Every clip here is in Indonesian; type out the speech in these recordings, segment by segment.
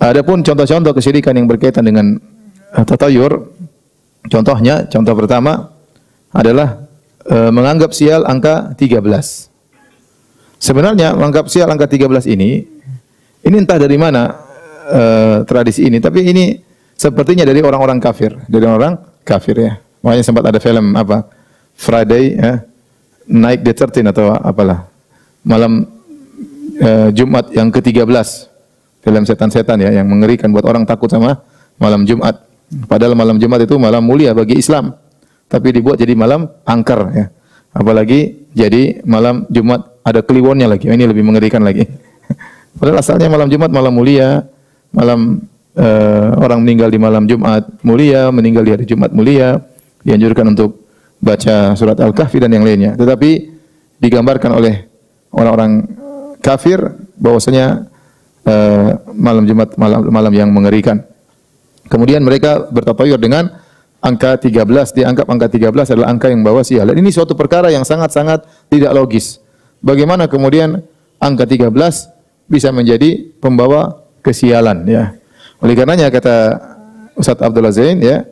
Adapun contoh-contoh kesyirikan yang berkaitan dengan tatayur, contohnya, contoh pertama adalah menganggap sial angka 13. Sebenarnya menganggap sial angka 13 ini entah dari mana tradisi ini, tapi ini sepertinya dari orang-orang kafir, ya. Makanya sempat ada film apa? Friday ya, Night the 13 atau apalah. Malam Jumat yang ke-13. Film setan-setan ya yang mengerikan buat orang takut sama malam Jumat. Padahal malam Jumat itu malam mulia bagi Islam. Tapi dibuat jadi malam angker ya. Apalagi jadi malam Jumat ada kliwonnya lagi. Ini lebih mengerikan lagi. Padahal asalnya malam Jumat malam mulia, malam orang meninggal di malam Jumat mulia, meninggal di hari Jumat mulia, dianjurkan untuk baca surat Al-Kahfi dan yang lainnya. Tetapi digambarkan oleh orang-orang kafir bahwasanya malam Jumat malam yang mengerikan. Kemudian mereka bertatayur dengan angka 13, dianggap angka 13 adalah angka yang bawa sial. Dan ini suatu perkara yang sangat-sangat tidak logis. Bagaimana kemudian angka 13 bisa menjadi pembawa kesialan ya. Oleh karenanya kata Ustaz Abdullah Zain ya,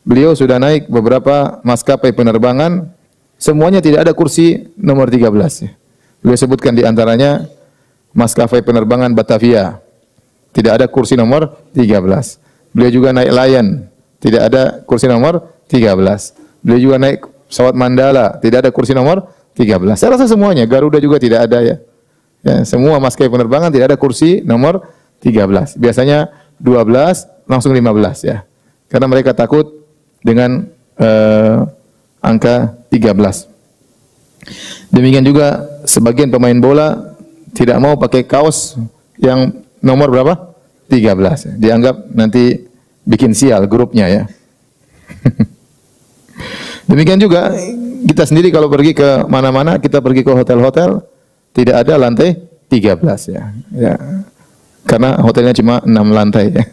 beliau sudah naik beberapa maskapai penerbangan, semuanya tidak ada kursi nomor 13 ya. Beliau sebutkan di antaranya maskapai penerbangan Batavia, tidak ada kursi nomor 13. Beliau juga naik Lion, tidak ada kursi nomor 13. Beliau juga naik pesawat Mandala, tidak ada kursi nomor 13. Saya rasa semuanya, Garuda juga tidak ada ya. Ya, semua maskapai penerbangan tidak ada kursi nomor 13. Biasanya 12 langsung 15 ya. Karena mereka takut dengan angka 13. Demikian juga sebagian pemain bola tidak mau pakai kaos yang nomor berapa? 13. Dianggap nanti bikin sial grupnya ya. Demikian juga kita sendiri kalau pergi ke mana-mana, kita pergi ke hotel-hotel tidak ada lantai 13 ya. Ya. Karena hotelnya cuma 6 lantai ya.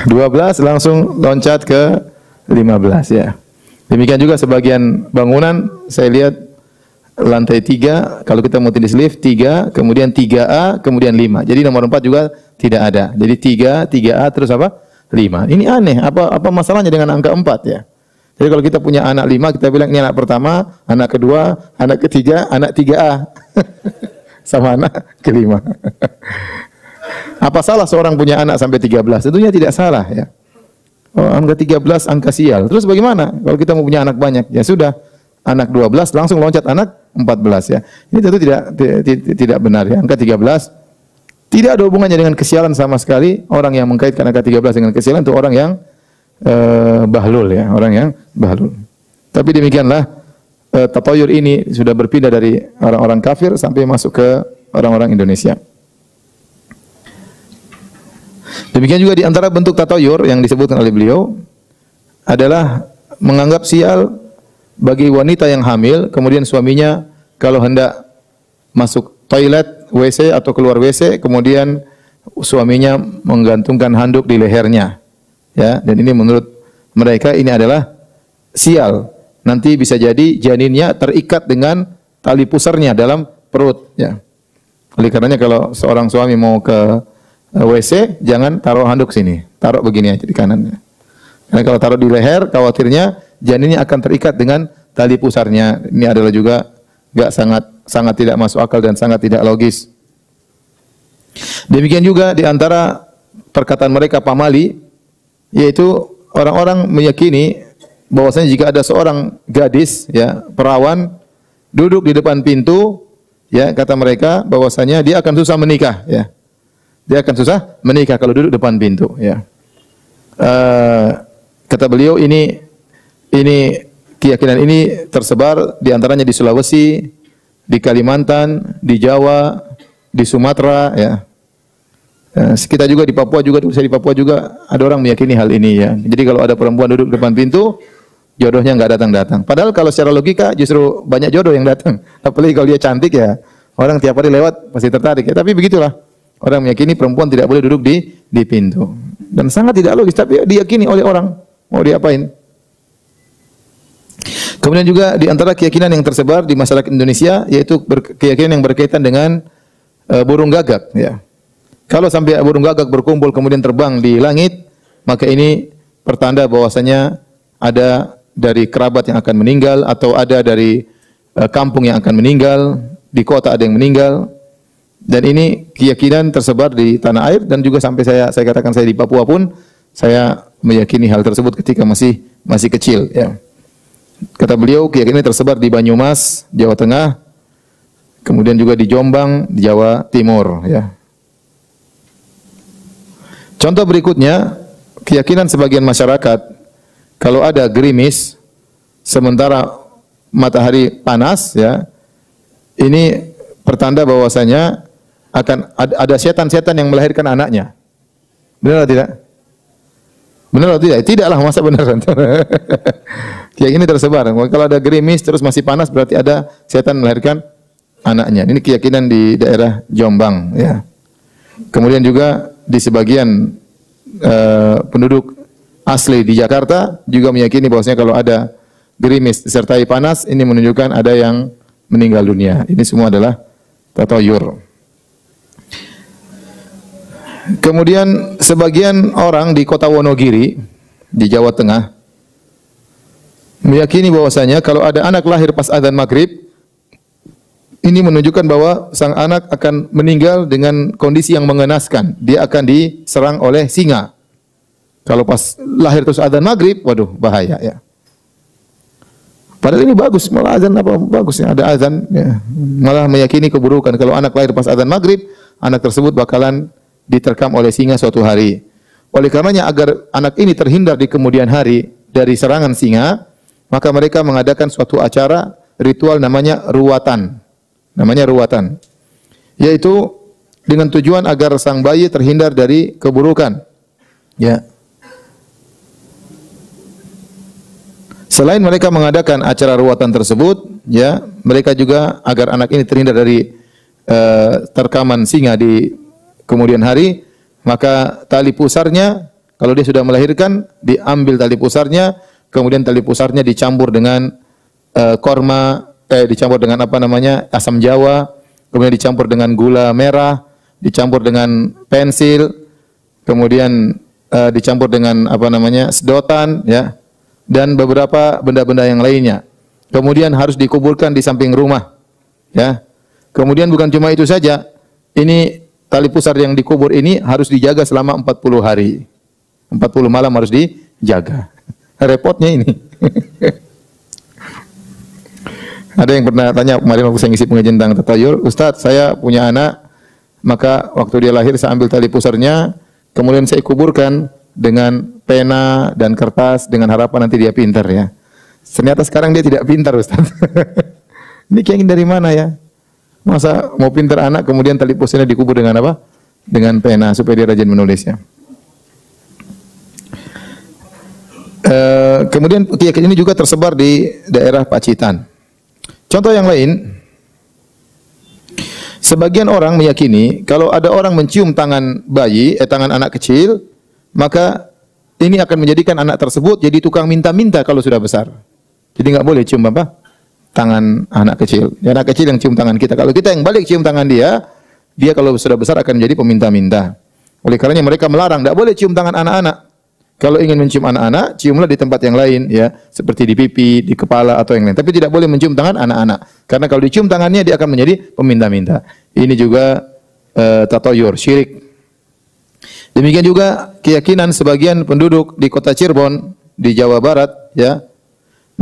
12 langsung loncat ke 15 ya. Demikian juga sebagian bangunan saya lihat lantai 3, kalau kita mau tulis lift 3, kemudian 3A, kemudian 5. Jadi nomor 4 juga tidak ada. Jadi 3, 3A terus apa? 5. Ini aneh, apa masalahnya dengan angka 4 ya? Jadi kalau kita punya anak 5, kita bilang ini anak pertama, anak kedua, anak ketiga, anak 3A. Sama anak kelima. Apa salah seorang punya anak sampai 13? Tentunya tidak salah ya. Oh, angka 13 angka sial. Terus bagaimana kalau kita mau punya anak banyak? Ya sudah, anak 12 langsung loncat anak 14 ya. Ini tentu tidak benar ya. Angka 13 tidak ada hubungannya dengan kesialan sama sekali. Orang yang mengkaitkan angka 13 dengan kesialan itu orang yang bahlul ya, orang yang bahlul. Tapi demikianlah tatayur ini sudah berpindah dari orang-orang kafir sampai masuk ke orang-orang Indonesia. Demikian juga di antara bentuk tatayur yang disebutkan oleh beliau adalah menganggap sial bagi wanita yang hamil, kemudian suaminya kalau hendak masuk toilet, WC atau keluar WC, kemudian suaminya menggantungkan handuk di lehernya. Ya, dan ini menurut mereka ini adalah sial. Nanti bisa jadi janinnya terikat dengan tali pusarnya dalam perut ya. Oleh karenanya kalau seorang suami mau ke WC, jangan taruh handuk sini, taruh begini aja di kanannya. Karena kalau taruh di leher, khawatirnya janinnya akan terikat dengan tali pusarnya. Ini adalah juga sangat tidak masuk akal dan sangat tidak logis. Demikian juga di antara perkataan mereka pamali, yaitu orang-orang meyakini bahwasanya jika ada seorang gadis ya, perawan duduk di depan pintu ya, kata mereka bahwasanya dia akan susah menikah ya. Dia akan susah menikah kalau duduk depan pintu ya. Kata beliau ini keyakinan ini tersebar di antaranya di Sulawesi, di Kalimantan, di Jawa, di Sumatera ya. Kita juga di Papua juga, saya di Papua juga ada orang meyakini hal ini ya. Jadi kalau ada perempuan duduk depan pintu, jodohnya enggak datang-datang. Padahal kalau secara logika justru banyak jodoh yang datang. Apalagi kalau dia cantik ya, orang tiap hari lewat pasti tertarik ya. Tapi begitulah. Orang meyakini perempuan tidak boleh duduk di pintu. Dan sangat tidak logis, tapi diyakini oleh orang. Mau diapain? Kemudian juga di antara keyakinan yang tersebar di masyarakat Indonesia yaitu keyakinan yang berkaitan dengan burung gagak, ya. Kalau sampai burung gagak berkumpul kemudian terbang di langit, maka ini pertanda bahwasanya ada dari kerabat yang akan meninggal atau ada dari kampung yang akan meninggal, di kota ada yang meninggal. Dan ini keyakinan tersebar di tanah air dan juga sampai saya katakan saya di Papua pun saya meyakini hal tersebut ketika masih kecil, ya. Kata beliau keyakinan tersebar di Banyumas, Jawa Tengah, kemudian juga di Jombang, di Jawa Timur, ya. Contoh berikutnya, keyakinan sebagian masyarakat kalau ada gerimis sementara matahari panas, ya, ini pertanda bahwasanya akan ada setan-setan yang melahirkan anaknya. Benar atau tidak? Benar atau tidak? Tidaklah, masa benar. Keyakinan tersebar. Kalau ada gerimis terus masih panas berarti ada setan melahirkan anaknya. Ini keyakinan di daerah Jombang, ya. Kemudian juga di sebagian penduduk asli di Jakarta juga meyakini bahwasanya kalau ada gerimis disertai panas ini menunjukkan ada yang meninggal dunia. Ini semua adalah tatayur. Kemudian sebagian orang di kota Wonogiri di Jawa Tengah meyakini bahwasanya kalau ada anak lahir pas azan maghrib, ini menunjukkan bahwa sang anak akan meninggal dengan kondisi yang mengenaskan. Dia akan diserang oleh singa. Kalau pas lahir terus azan maghrib, waduh bahaya, ya. Padahal ini bagus, malah azan apa bagusnya ada azan, ya. Malah meyakini keburukan. Kalau anak lahir pas azan maghrib, anak tersebut bakalan diterkam oleh singa suatu hari. Oleh karenanya agar anak ini terhindar di kemudian hari dari serangan singa, maka mereka mengadakan suatu acara ritual namanya ruwatan. Yaitu dengan tujuan agar sang bayi terhindar dari keburukan, ya. Selain mereka mengadakan acara ruwatan tersebut, ya, mereka juga agar anak ini terhindar dari terkaman singa di kemudian hari, maka tali pusarnya kalau dia sudah melahirkan diambil tali pusarnya, kemudian tali pusarnya dicampur dengan dicampur dengan asam jawa, kemudian dicampur dengan gula merah, dicampur dengan pensil, kemudian dicampur dengan sedotan, ya, dan beberapa benda-benda yang lainnya. Kemudian harus dikuburkan di samping rumah, ya. Kemudian bukan cuma itu saja, ini tali pusar yang dikubur ini harus dijaga selama 40 hari. 40 malam harus dijaga. Repotnya ini. Ada yang pernah tanya kemarin waktu saya ngisi pengajian tentang tatayur, Ustaz, saya punya anak, maka waktu dia lahir saya ambil tali pusarnya, kemudian saya kuburkan dengan pena dan kertas dengan harapan nanti dia pintar, ya. Ternyata sekarang dia tidak pintar, Ustaz. Ini keyakinan dari mana, ya? Masa mau pintar anak kemudian tali pusarnya dikubur dengan apa? Dengan pena supaya dia rajin menulisnya. Kemudian keyakinan ini juga tersebar di daerah Pacitan. Contoh yang lain, sebagian orang meyakini kalau ada orang mencium tangan bayi, tangan anak kecil, maka ini akan menjadikan anak tersebut jadi tukang minta-minta kalau sudah besar. Jadi nggak boleh cium apa? Tangan anak kecil. Ya, anak kecil yang cium tangan kita. Kalau kita yang balik cium tangan dia, dia kalau sudah besar akan menjadi peminta-minta. Oleh karenanya mereka melarang, tidak boleh cium tangan anak-anak. Kalau ingin mencium anak-anak, ciumlah di tempat yang lain, ya, seperti di pipi, di kepala atau yang lain. Tapi tidak boleh mencium tangan anak-anak, karena kalau dicium tangannya dia akan menjadi peminta-minta. Ini juga tatayur, syirik. Demikian juga keyakinan sebagian penduduk di kota Cirebon di Jawa Barat, ya.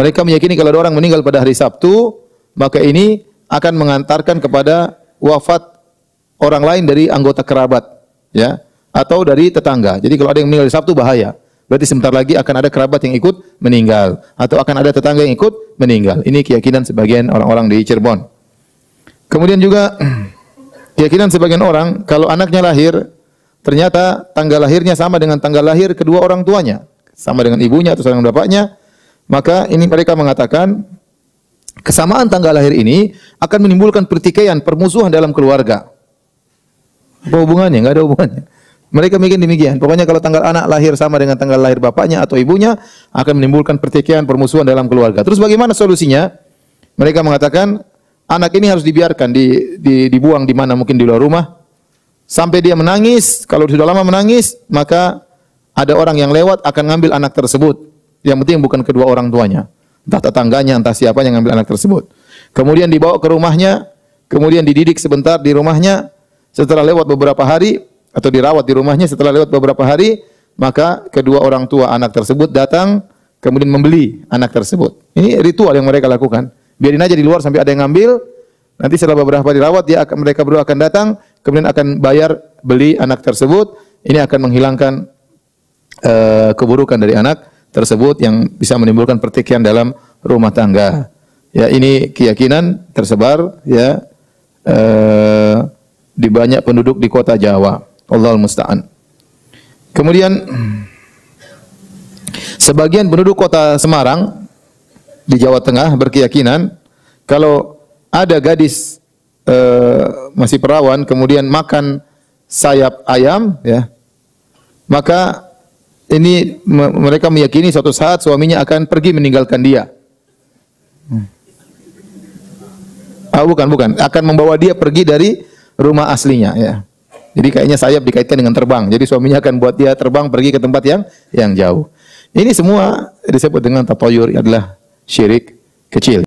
Mereka meyakini kalau ada orang meninggal pada hari Sabtu, maka ini akan mengantarkan kepada wafat orang lain dari anggota kerabat, ya, atau dari tetangga. Jadi kalau ada yang meninggal di Sabtu bahaya. Berarti sebentar lagi akan ada kerabat yang ikut meninggal atau akan ada tetangga yang ikut meninggal. Ini keyakinan sebagian orang-orang di Cirebon. Kemudian juga keyakinan sebagian orang kalau anaknya lahir ternyata tanggal lahirnya sama dengan tanggal lahir kedua orang tuanya, sama dengan ibunya atau dengan bapaknya, maka ini mereka mengatakan kesamaan tanggal lahir ini akan menimbulkan pertikaian, permusuhan dalam keluarga. Apa hubungannya? Enggak ada hubungannya. Mereka mikir demikian. Pokoknya kalau tanggal anak lahir sama dengan tanggal lahir bapaknya atau ibunya akan menimbulkan pertikaian, permusuhan dalam keluarga. Terus bagaimana solusinya? Mereka mengatakan anak ini harus dibiarkan dibuang di mana, mungkin di luar rumah sampai dia menangis. Kalau sudah lama menangis, maka ada orang yang lewat akan ngambil anak tersebut. Yang penting bukan kedua orang tuanya, entah tetangganya, entah siapa yang ngambil anak tersebut. Kemudian dibawa ke rumahnya, kemudian dididik sebentar di rumahnya. Setelah lewat beberapa hari atau dirawat di rumahnya, setelah lewat beberapa hari, maka kedua orang tua anak tersebut datang kemudian membeli anak tersebut. Ini ritual yang mereka lakukan. Biarin aja di luar sampai ada yang ngambil. Nanti setelah beberapa hari dirawat, mereka berdua akan datang, kemudian akan bayar beli anak tersebut. Ini akan menghilangkan keburukan dari anak tersebut yang bisa menimbulkan pertikaian dalam rumah tangga. Ya, ini keyakinan tersebar ya di banyak penduduk di kota Jawa. Allahul musta'an. Kemudian sebagian penduduk kota Semarang di Jawa Tengah berkeyakinan kalau ada gadis masih perawan kemudian makan sayap ayam, ya, maka ini mereka meyakini suatu saat suaminya akan pergi meninggalkan dia. Bukan, akan membawa dia pergi dari rumah aslinya, ya. Jadi kayaknya sayap dikaitkan dengan terbang. Jadi suaminya akan buat dia terbang pergi ke tempat yang jauh. Ini semua disebut dengan tatayur, adalah syirik kecil.